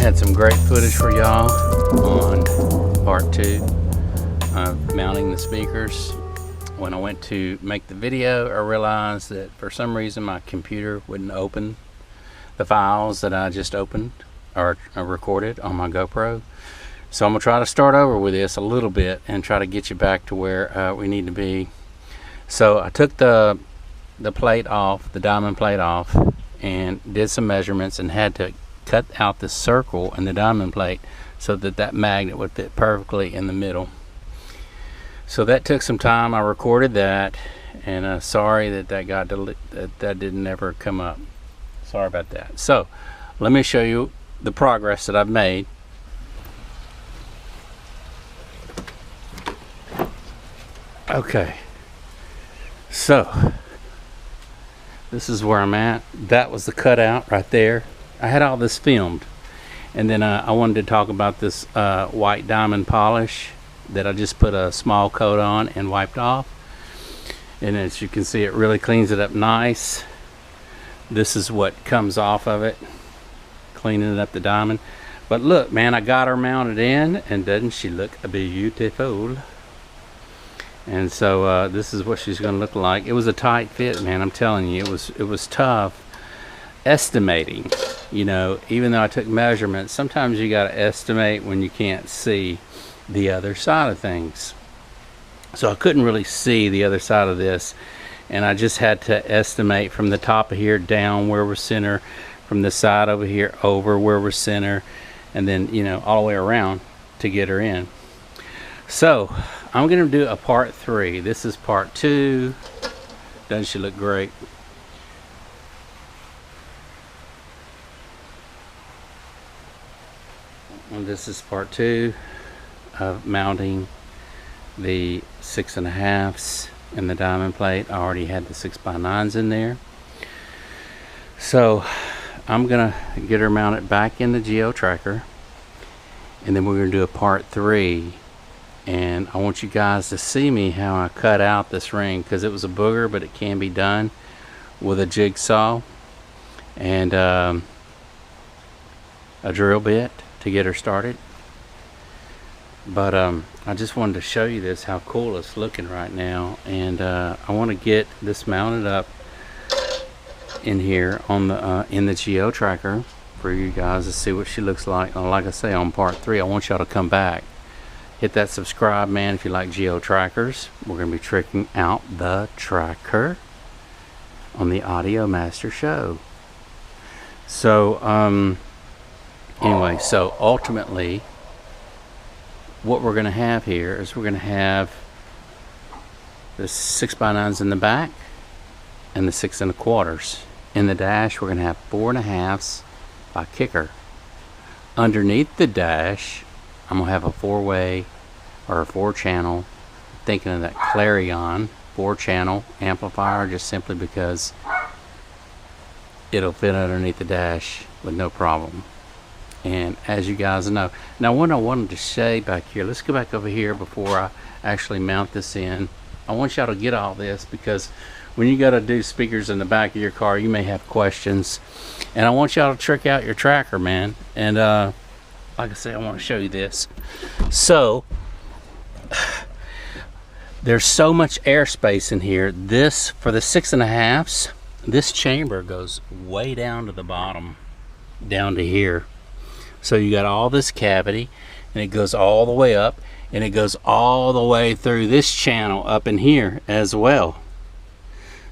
had some great footage for y'all on part 2 of mounting the speakers. When I went to make the video, I realized that for some reason my computer wouldn't open the files that I just opened or recorded on my GoPro. So I'm gonna try to start over with this a little bit and try to get you back to where we need to be. So I took the plate off, the diamond plate off, and did some measurements and had to cut out the circle in the diamond plate so that that magnet would fit perfectly in the middle. So that took some time. I recorded that, and sorry that got that didn't ever come up. Sorry about that. So let me show you the progress that I've made. Okay, so this is where I'm at. That was the cutout right there. I had all this filmed, and then I wanted to talk about this white diamond polish that I just put a small coat on and wiped off, and as you can see, it really cleans it up nice. This is what comes off of it, cleaning up the diamond. But look, man, I got her mounted in, and doesn't she look beautiful? And so this is what she's gonna look like. It was a tight fit, man. I'm telling you, it was tough estimating. You know, even though I took measurements, sometimes you got to estimate when you can't see the other side of things. So I couldn't really see the other side of this, and I just had to estimate from the top of here down where we're center, from the side over here over where we're center, and then, you know, all the way around to get her in. So I'm gonna do a part 3. This is part 2. Doesn't she look great? And this is part 2 of mounting the 6.5s in the diamond plate. I already had the 6x9s in there. So I'm gonna get her mounted back in the Geo Tracker, and then we're gonna do a part 3. And I want you guys to see me how I cut out this ring, because it was a booger, but it can be done with a jigsaw and a drill bit to get her started. But I just wanted to show you this, how cool it's looking right now, and I want to get this mounted up in here on the in the Geo Tracker for you guys to see what she looks like. And like I say, on part 3, I want y'all to come back. Hit that subscribe, man, if you like Geo Trackers. We're going to be tricking out the tracker on the Audio Master Show. So, anyway, so ultimately, what we're going to have here is we're going to have the 6x9s in the back and the 6 1/4s. In the dash, we're going to have 4.5s by kicker. Underneath the dash, I'm gonna have a 4-way or a 4-channel, thinking of that Clarion 4-channel amplifier, just simply because it'll fit underneath the dash with no problem. And as you guys know, now what I wanted to say back here, let's go back over here before I actually mount this in. I want y'all to get all this, because when you go to do speakers in the back of your car, you may have questions, and I want y'all to trick out your tracker, man. And like I say, I want to show you this. So there's so much airspace in here. This, for the 6.5s, this chamber goes way down to the bottom, down to here. So you got all this cavity, and it goes all the way up, and it goes all the way through this channel up in here as well.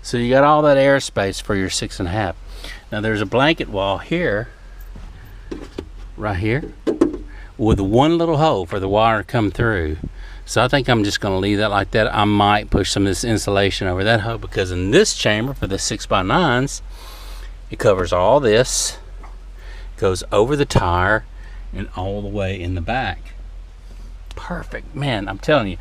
So you got all that airspace for your 6.5. Now there's a blanket wall here, right here, with one little hole for the water to come through. So I think I'm just going to leave that like that. I might push some of this insulation over that hole, because in this chamber for the 6x9s, it covers all this, goes over the tire, and all the way in the back. Perfect, man, I'm telling you,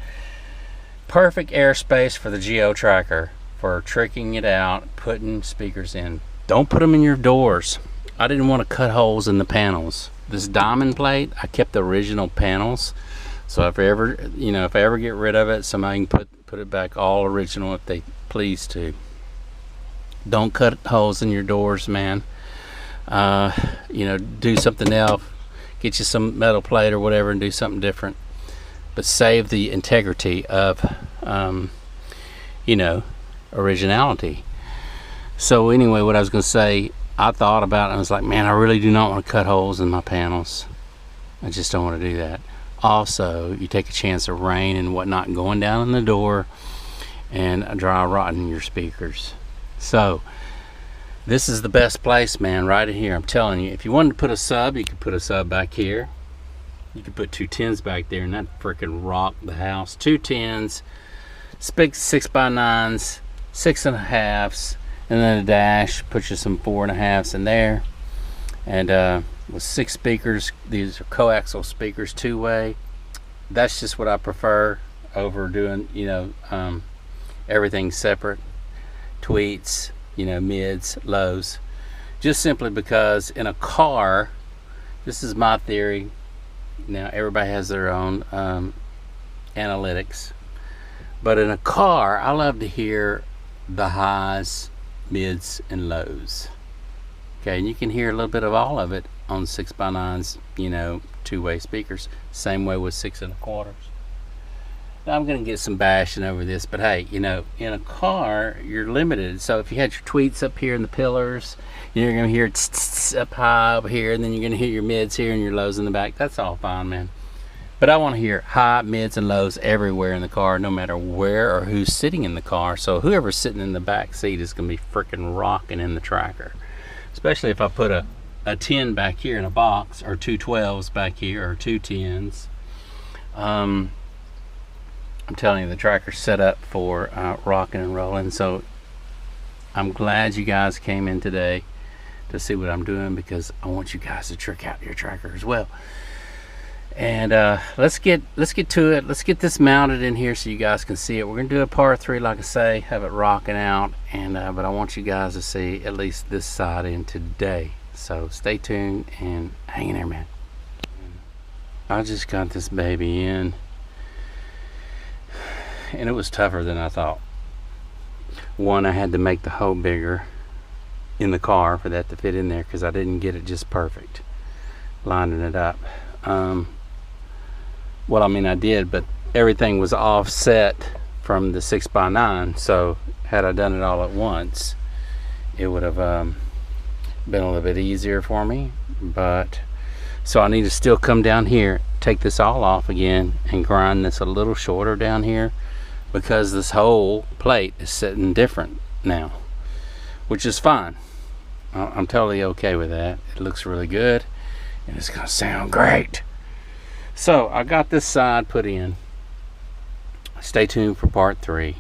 perfect airspace for the Geo Tracker for tricking it out, putting speakers in. Don't put them in your doors. I didn't want to cut holes in the panels. This diamond plate, I kept the original panels, so if I ever, you know, if I ever get rid of it, somebody can put it back all original if they please to. Don't cut holes in your doors, man. You know, do something else. get you some metal plate or whatever and do something different, but save the integrity of you know, originality. So anyway, what I was going to say, I thought about it and I was like, man, I really do not want to cut holes in my panels. I just don't want to do that. Also, you take a chance of rain and whatnot going down in the door and dry rotting your speakers. So this is the best place, man, right in here. I'm telling you, if you wanted to put a sub, you could put a sub back here. You could put 2 10s back there and that freaking rocked the house. 2 10s, 6x9s, 6.5s, and then a dash. Put you some 4.5s in there. And with 6 speakers, these are coaxial speakers, 2-way. That's just what I prefer over doing, you know, everything separate. Tweets, you know, mids, lows. Just simply because in a car, this is my theory. Now everybody has their own analytics, but in a car, I love to hear the highs, mids, and lows. Okay, and you can hear a little bit of all of it on 6x9s, you know, 2-way speakers. Same way with 6 1/4s. Now I'm gonna get some bashing over this, but hey, you know, in a car you're limited. So if you had your tweets up here in the pillars, you're gonna hear it up high over here, and then you're gonna hear your mids here and your lows in the back. That's all fine, man. But I want to hear high, mids, and lows everywhere in the car, no matter where or who's sitting in the car. So whoever's sitting in the back seat is gonna be freaking rocking in the tracker. Especially if I put a 10 back here in a box, or 2 12s back here, or 2 10s. I'm telling you, the tracker's set up for rocking and rolling. So I'm glad you guys came in today to see what I'm doing, because I want you guys to trick out your tracker as well. And let's get to it. Let's get this mounted in here so you guys can see it. We're gonna do a part 3, like I say, have it rocking out, and but I want you guys to see at least this side in today. So stay tuned and hang in there, man. I just got this baby in, and it was tougher than I thought. One, I had to make the hole bigger in the car for that to fit in there, because I didn't get it just perfect lining it up. Well, I mean, I did, but everything was offset from the 6x9, so had I done it all at once, it would have been a little bit easier for me. But so I need to still come down here, take this all off again, and grind this a little shorter down here, because this whole plate is sitting different now, which is fine. I'm totally okay with that. It looks really good, and it's gonna sound great. So I got this side put in. Stay tuned for part 3.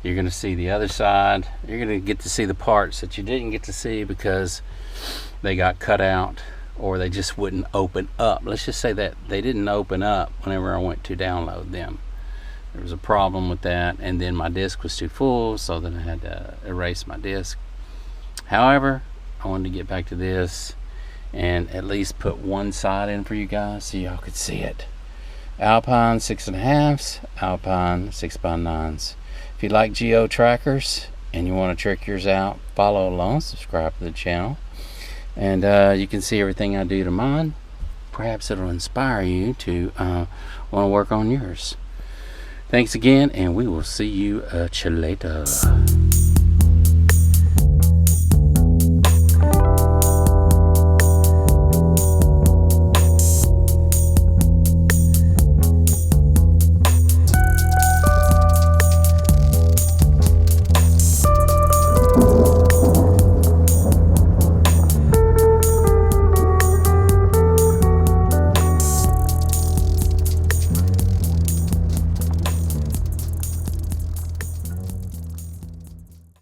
You're gonna see the other side. You're gonna get to see the parts that you didn't get to see because they got cut out, or they just wouldn't open up. Let's just say that they didn't open up whenever I went to download them. There was a problem with that, and then my disk was too full, so then I had to erase my disk. However, I wanted to get back to this and at least put one side in for you guys so y'all could see it. Alpine 6.5s, Alpine 6x9s. If you like geo trackers and you want to check yours out, follow along, subscribe to the channel, and you can see everything I do to mine. Perhaps it'll inspire you to want to work on yours. Thanks again, and we will see you later.